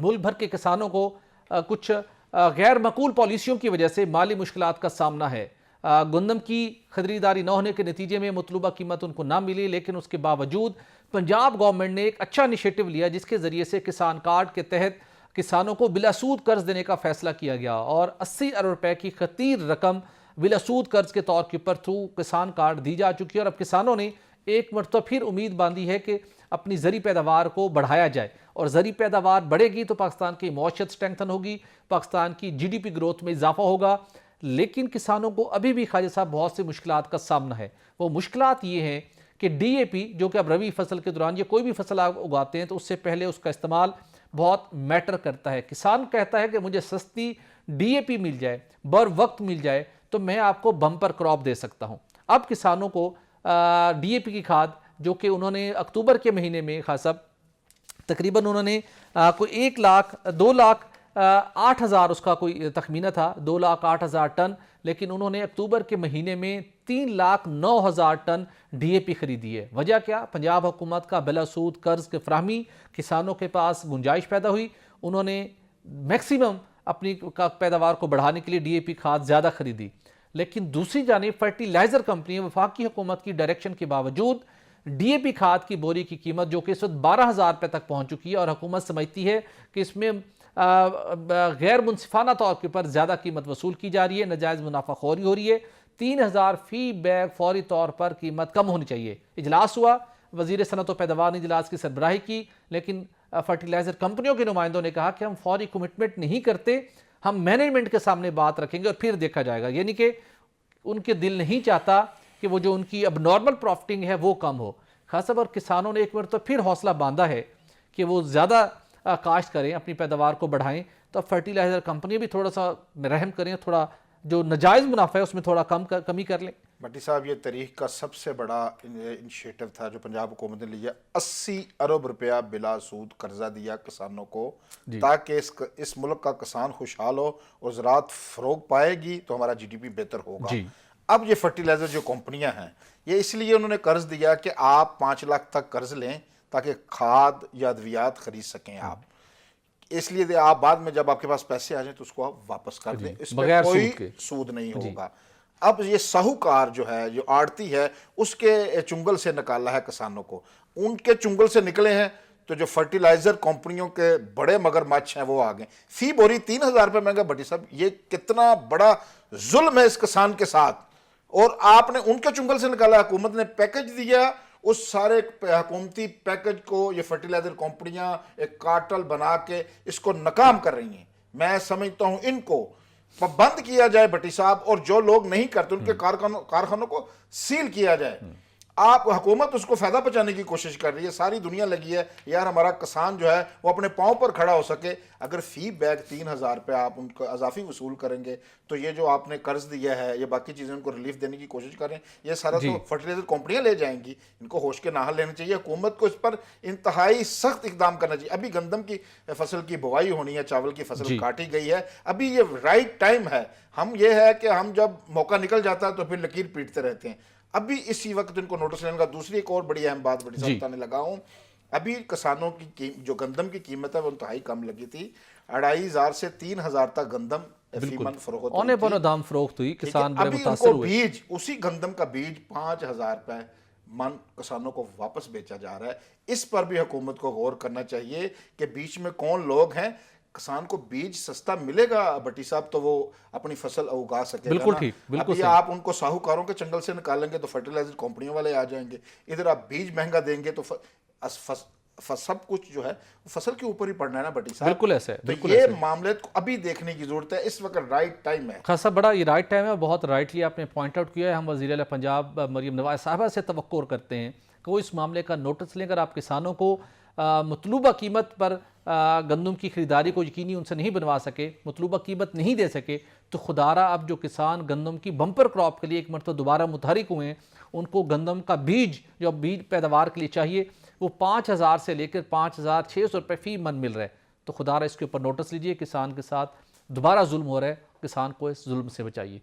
ملک بھر کے کسانوں کو کچھ غیر معقول پالیسیوں کی وجہ سے مالی مشکلات کا سامنا ہے۔ گندم کی خریداری نہ ہونے کے نتیجے میں مطلوبہ قیمت ان کو نہ ملی، لیکن اس کے باوجود پنجاب گورنمنٹ نے ایک اچھا انیشیٹو لیا جس کے ذریعے سے کسان کارڈ کے تحت کسانوں کو بلا سود قرض دینے کا فیصلہ کیا گیا، اور 80 ارب روپے کی خطیر رقم بلا سود قرض کے طور کے اوپر تھرو کسان کارڈ دی جا چکی ہے۔ اور اب کسانوں نے ایک مرتبہ پھر امید باندھی ہے کہ اپنی زرعی پیداوار کو بڑھایا جائے، اور زرعی پیداوار بڑھے گی تو پاکستان کی معیشت سٹرینگتھن ہوگی، پاکستان کی جی ڈی پی گروتھ میں اضافہ ہوگا۔ لیکن کسانوں کو ابھی بھی خواجہ صاحب بہت سے مشکلات کا سامنا ہے۔ وہ مشکلات یہ ہیں کہ ڈی اے پی جو کہ اب روی فصل کے دوران یا کوئی بھی فصل آپ اگاتے ہیں تو اس سے پہلے اس کا استعمال بہت میٹر کرتا ہے۔ کسان کہتا ہے کہ مجھے سستی ڈی اے پی مل جائے، بر وقت مل جائے تو میں آپ کو بمپر کراپ دے سکتا ہوں۔ اب کسانوں کو ڈی اے پی کی کھاد جو کہ انہوں نے اکتوبر کے مہینے میں خاصا تقریباً انہوں نے کوئی 2,08,000 اس کا کوئی تخمینہ تھا، 2,08,000 ٹن، لیکن انہوں نے اکتوبر کے مہینے میں 3,09,000 ٹن ڈی اے پی خریدی ہے۔ وجہ کیا؟ پنجاب حکومت کا بلا سود قرض کی فراہمی، کسانوں کے پاس گنجائش پیدا ہوئی، انہوں نے میکسیمم اپنی پیداوار کو بڑھانے کے لیے ڈی اے پی کھاد زیادہ خریدی۔ لیکن دوسری جانب فرٹیلائزر کمپنی وفاقی حکومت کی ڈائریکشن کے باوجود ڈی اے پی کھاد کی بوری کی قیمت جو کہ اس وقت 12,000 روپے تک پہنچ چکی ہے، اور حکومت سمجھتی ہے کہ اس میں غیر منصفانہ طور کے پر زیادہ قیمت وصول کی جا رہی ہے، ناجائز منافع خوری ہو رہی ہے۔ 3,000 فی بیگ فوری طور پر قیمت کم ہونی چاہیے۔ اجلاس ہوا، وزیر صنعت و پیداوار نے اجلاس کی سربراہی کی، لیکن فرٹیلائزر کمپنیوں کے نمائندوں نے کہا کہ ہم فوری کمٹمنٹ نہیں کرتے، ہم مینجمنٹ کے سامنے بات رکھیں گے اور پھر دیکھا جائے گا۔ یعنی کہ ان کے دل نہیں چاہتا کہ وہ جو ان کی اب نارمل پروفٹنگ ہے وہ کم ہو۔ خاص طور پر کسانوں نے ایک مرتبہ پھر حوصلہ باندھا ہے کہ وہ زیادہ کاشت کریں، اپنی پیداوار کو بڑھائیں، تو اب فرٹیلائزر کمپنی بھی تھوڑا سا رحم کریں، تھوڑا جو ناجائز منافع ہے اس میں تھوڑا کمی کر لیں۔ بھٹی صاحب، یہ تاریخ کا سب سے بڑا انیشیٹو تھا جو پنجاب حکومت نے لیا، 80 ارب روپیہ بلا سود قرضہ دیا کسانوں کو، تاکہ اس ملک کا کسان خوشحال ہو اور زراعت فروغ پائے گی تو ہمارا جی ڈی پی بہتر ہوگا۔ اب یہ فرٹیلائزر جو کمپنیاں ہیں، یہ اس لیے انہوں نے قرض دیا کہ آپ 5 لاکھ تک قرض لیں تاکہ کھاد یا ادویات خرید سکیں آپ، اس لیے آپ بعد میں جب آپ کے پاس پیسے آ جائیں تو اس کو آپ واپس کر دیں، اس میں کوئی سود نہیں ہوگا۔ اب یہ ساہوکار جو ہے، جو آڑتی ہے، اس کے چنگل سے نکالا ہے کسانوں کو، ان کے چنگل سے نکلے ہیں تو جو فرٹیلائزر کمپنیوں کے بڑے مگر مچھ ہیں وہ آ گئے۔ فی بوری 3,000 روپے مہنگا۔ بھٹی صاحب، یہ کتنا بڑا ظلم ہے اس کسان کے ساتھ، اور آپ نے ان کے چنگل سے نکالا۔ حکومت نے پیکج دیا، اس سارے حکومتی پیکج کو یہ فرٹیلائزر کمپنیاں ایک کارٹل بنا کے اس کو ناکام کر رہی ہیں۔ میں سمجھتا ہوں ان کو بند کیا جائے بھٹی صاحب، اور جو لوگ نہیں کرتے ان کے کارخانوں کو سیل کیا جائے۔ آپ حکومت اس کو فائدہ پہنچانے کی کوشش کر رہی ہے، ساری دنیا لگی ہے یار ہمارا کسان جو ہے وہ اپنے پاؤں پر کھڑا ہو سکے۔ اگر فی بیگ 3,000 روپے آپ ان کو اضافی وصول کریں گے تو یہ جو آپ نے قرض دیا ہے یا باقی چیزیں ان کو ریلیف دینے کی کوشش کر رہے ہیں، یہ سارا تو فرٹیلائزر کمپنیاں لے جائیں گی۔ ان کو ہوش کے ناحل لینا چاہیے، حکومت کو اس پر انتہائی سخت اقدام کرنا چاہیے۔ ابھی گندم کی فصل کی بوائی ہونی ہے، چاول کی فصل کاٹی گئی ہے، ابھی یہ رائٹ ٹائم ہے۔ ہم یہ ہے کہ ہم جب موقع نکل جاتا ہے تو پھر لکیر پیٹتے رہتے ہیں۔ ابھی اسی وقت ان کو نوٹس لینے کا۔ دوسری ایک اور بڑی اہم بات بڑی صاحب بتانے لگا ہوں، ابھی کسانوں کی جو گندم کی قیمت ہے وہ انتہائی کم لگی تھی، 2,500 سے 3,000 تک گندم فی من فروخت ہوئی تھی، دام فروخت ہوئی، کسان بڑے ابھی ان متاثر کو ہوئے۔ بیج، اسی گندم کا بیج 5,000 روپے من کسانوں کو واپس بیچا جا رہا ہے۔ اس پر بھی حکومت کو غور کرنا چاہیے کہ بیچ میں کون لوگ ہیں۔ کسان کو بیج سستا ملے گا بھٹی صاحب تو وہ اپنی فصل اگا سکے گا نا۔ ابھی آپ ان کو ساہوکاروں کے چنگل سے نکالیں گے تو فرٹیلائزر کمپنیوں والے آ جائیں گے، ادھر آپ بیج مہنگا دیں گے تو سب کچھ جو ہے فصل کے اوپر ہی پڑنا ہے نا بھٹی صاحب۔ بالکل ایسا ہے، تو یہ معاملے کو ابھی دیکھنے کی ضرورت ہے، اس وقت رائٹ ٹائم ہے۔ خاصا بڑا یہ رائٹ ٹائم ہے، بہت رائٹلی آپ نے پوائنٹ آؤٹ کیا ہے۔ ہم وزیر اعلیٰ پنجاب مریم نواز صاحبہ سے توقع کرتے ہیں کہ وہ اس معاملے کا نوٹس لیں۔ اگر آپ کسانوں کو مطلوبہ قیمت پر گندم کی خریداری کو یقینی ان سے نہیں بنوا سکے، مطلوبہ قیمت نہیں دے سکے، تو خدارہ اب جو کسان گندم کی بمپر کراپ کے لیے ایک مرتبہ دوبارہ متحرک ہوئے ہیں، ان کو گندم کا بیج جو بیج پیداوار کے لیے چاہیے وہ 5,000 سے لے کر 5,600 روپے فی من مل رہا ہے۔ تو خدارہ اس کے اوپر نوٹس لیجئے، کسان کے ساتھ دوبارہ ظلم ہو رہا ہے، کسان کو اس ظلم سے بچائیے۔